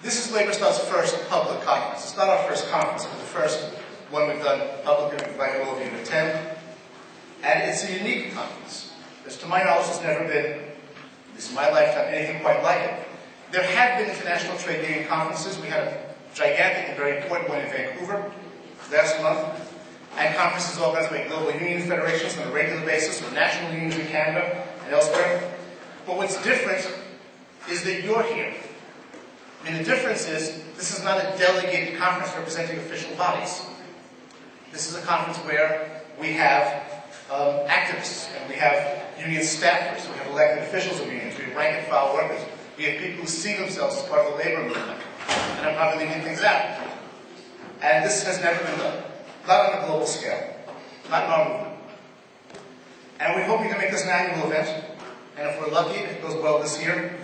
This is LabourStart's first public conference. It's not our first conference, but the first one we've done publicly. We invite all of you to attend. And it's a unique conference. Because to my knowledge, there's never been, at least in my lifetime, anything quite like it. There have been international trade union conferences. We had a gigantic and very important one in Vancouver last month. And conferences organized by global union federations on a regular basis, with national unions in Canada and elsewhere. But what's different is that you're here. I mean, the difference is, this is not a delegated conference representing official bodies. This is a conference where we have activists, and we have union staffers, we have elected officials of unions, we have rank and file workers, we have people who see themselves as part of the labor movement, and are probably leaving things out. And this has never been done. Not on a global scale. Not in our movement. And we hope we can make this an annual event, and if we're lucky, if it goes well this year,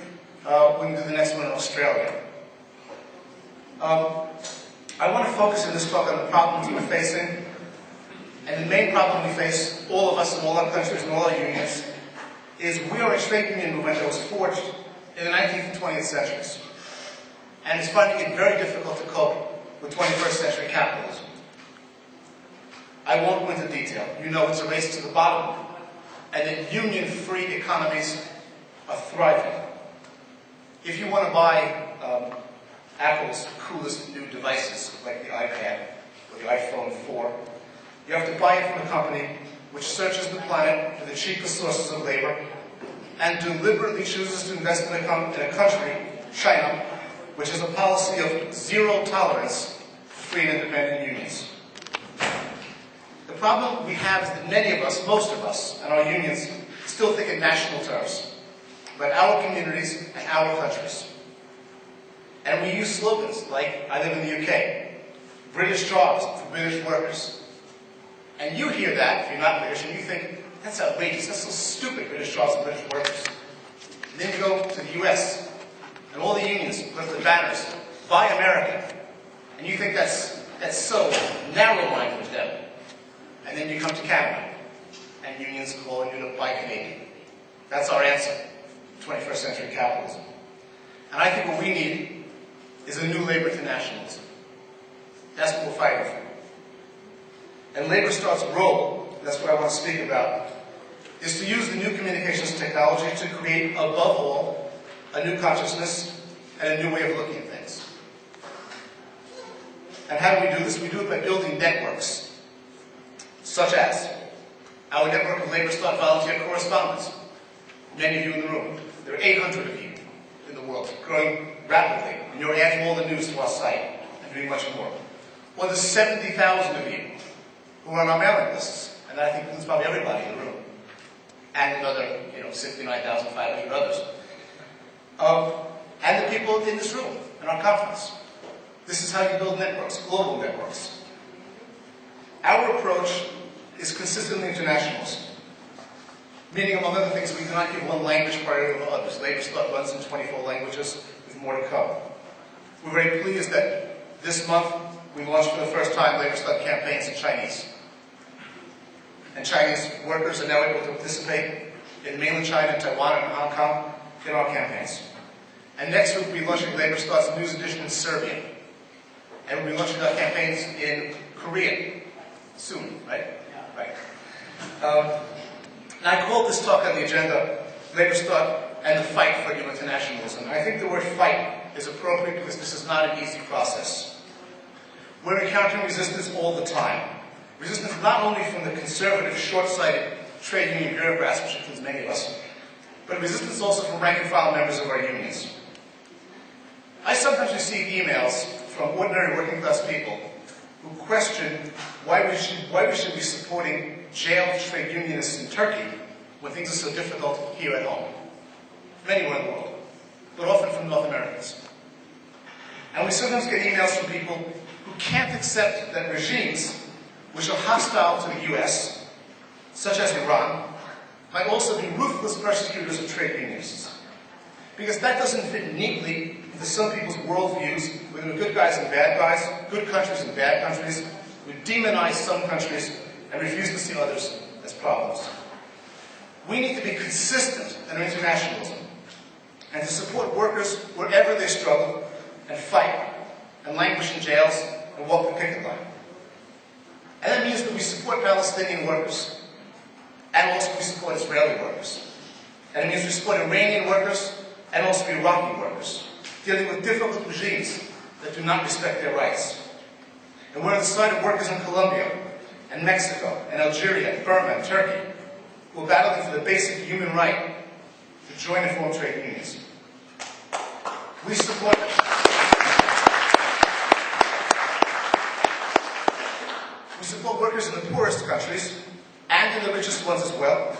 we can do the next one in Australia. I want to focus in this talk on the problems we're facing. And the main problem we face, all of us in all our countries and all our unions, is we are a trade union movement that was forged in the 19th and 20th centuries. And it's finding it very difficult to cope with 21st century capitalism. I won't go into detail. You know it's a race to the bottom, and that union-free economies are thriving. If you want to buy Apple's coolest new devices, like the iPad or the iPhone 4, you have to buy it from a company which searches the planet for the cheapest sources of labor and deliberately chooses to invest in a country, China, which has a policy of zero tolerance for free and independent unions. The problem we have is that many of us, most of us, and our unions, still think in national terms about our communities and our countries. And we use slogans like, I live in the UK, British jobs for British workers. And you hear that, if you're not British, and you think, that's outrageous, that's so stupid, British jobs for British workers. And then you go to the US, and all the unions put up the banners, Buy American. And you think that's so narrow-minded of them. And then you come to Canada, and unions call you to buy Canadian. That's our answer to 21st century capitalism. And I think what we need is a new labor internationalism. That's what we're fighting for. And LabourStart's role, that's what I want to speak about, is to use the new communications technology to create, above all, a new consciousness and a new way of looking at things. And how do we do this? We do it by building networks, such as our network of LabourStart volunteer correspondents. Many of you in the room. There are 800 of you in the world, growing rapidly, and you're adding all the news to our site and doing much more. Well, there's 70,000 of you who are on our mailing lists, and I think includes probably everybody in the room, and another, 69,500 others. And the people in this room, in our conference. This is how you build networks, global networks. Our approach is consistently internationalist, meaning, among other things, we do not give one language priority over others. LabourStart runs in 24 languages, with more to come. We're very pleased that this month we launched for the first time LabourStart campaigns in Chinese. And Chinese workers are now able to participate in mainland China, Taiwan, and Hong Kong in our campaigns. And next week we'll be launching LabourStart's news edition in Serbia. And we'll be launching our campaigns in Korea soon, right? Yeah. Right. Now I called this talk on the agenda, LabourStart and the fight for new internationalism. And I think the word fight is appropriate because this is not an easy process. We're encountering resistance all the time. Resistance not only from the conservative, short-sighted trade union bureaucrats, which includes many of us, but resistance also from rank-and-file members of our unions. I sometimes receive emails from ordinary working-class people who question why we should be supporting jailed trade unionists in Turkey when things are so difficult here at home, from anywhere in the world, but often from North Americans. And we sometimes get emails from people who can't accept that regimes which are hostile to the US, such as Iran, might also be ruthless persecutors of trade unionists. Because that doesn't fit neatly into some people's worldviews, where there are good guys and bad guys, good countries and bad countries. We demonize some countries and refuse to see others as problems. We need to be consistent in our internationalism and to support workers wherever they struggle, and fight and languish in jails and walk the picket line. And that means that we support Palestinian workers, and also we support Israeli workers. And it means we support Iranian workers and also Iraqi workers, dealing with difficult regimes that do not respect their rights. And we're on the side of workers in Colombia and Mexico and Algeria and Burma and Turkey who are battling for the basic human right to join and form trade unions. We support workers in the poorest countries and in the richest ones as well.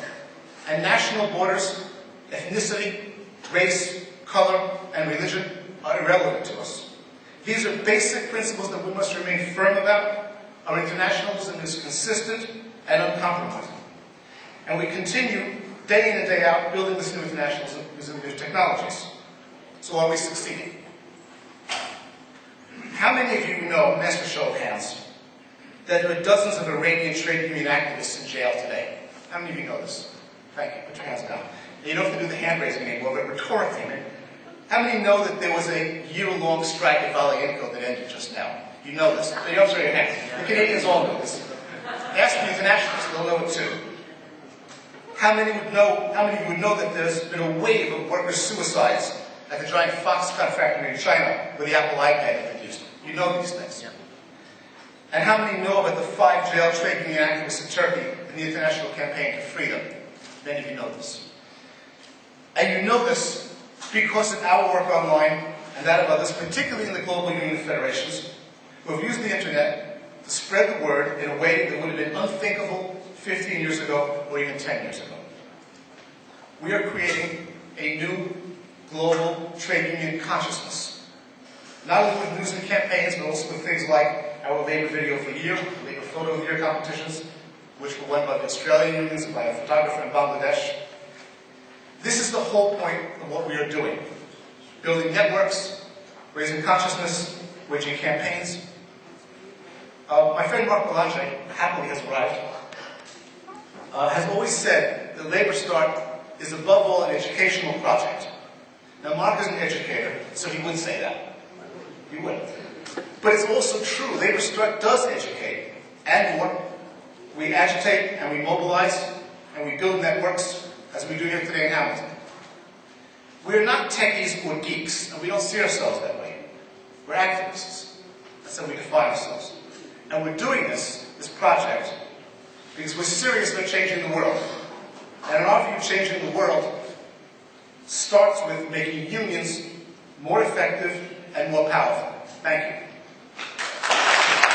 And national borders, ethnicity, race, color, and religion are irrelevant to us. These are basic principles that we must remain firm about. Our internationalism is consistent and uncompromising. And we continue day in and day out building this new internationalism using new technologies. So are we succeeding? How many of you know, master show of hands, that there are dozens of Iranian trade union activists in jail today? How many of you know this? Thank you. Put your hands down. You don't have to do the hand raising anymore, but rhetorically, how many know that there was a year-long strike at Valienko that ended just now? You know this. So you don't show your hands. The Canadians all know this. Ask the internationalists, they'll know it too. How many of you would know that there's been a wave of worker suicides at the giant Foxconn factory in China where the Apple iPad is produced? You know these things. Yeah. And how many know about the 5 jailed trade union activists in Turkey and the International Campaign for Freedom? Many of you know this. And you know this because of our work online and that of others, particularly in the global union of federations, who have used the internet to spread the word in a way that would have been unthinkable 15 years ago or even 10 years ago. We are creating a new global trade union consciousness, not only with news and campaigns, but also with things like our Labour Video for Year, Labour Photo of the Year competitions, which were won by the Australian unions and by a photographer in Bangladesh. This is the whole point of what we are doing. Building networks, raising consciousness, waging campaigns. My friend Mark Belanger, happily has arrived, has always said that LabourStart is above all an educational project. Now Mark is an educator, so he would say that. He would. But it's also true. LabourStart does educate and work. We agitate and we mobilize and we build networks as we do here today in Hamilton. We're not techies or geeks, and we don't see ourselves that way. We're activists. That's how we define ourselves. And we're doing this project, because we're serious about changing the world. And in our view, changing the world starts with making unions more effective and more powerful. Thank you.